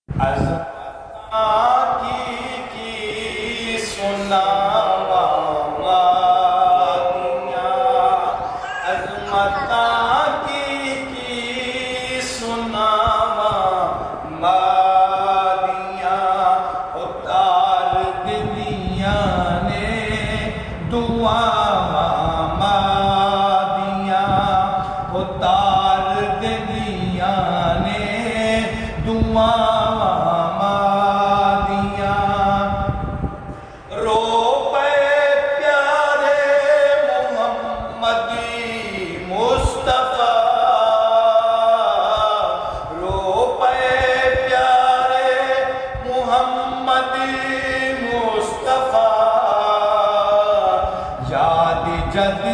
عظمت کی سناوا مادیاں، عظمت کی سناوا مادیاں، اتار دلیاں نے دعا مادیاں، اتار دلیاں نے دعا جد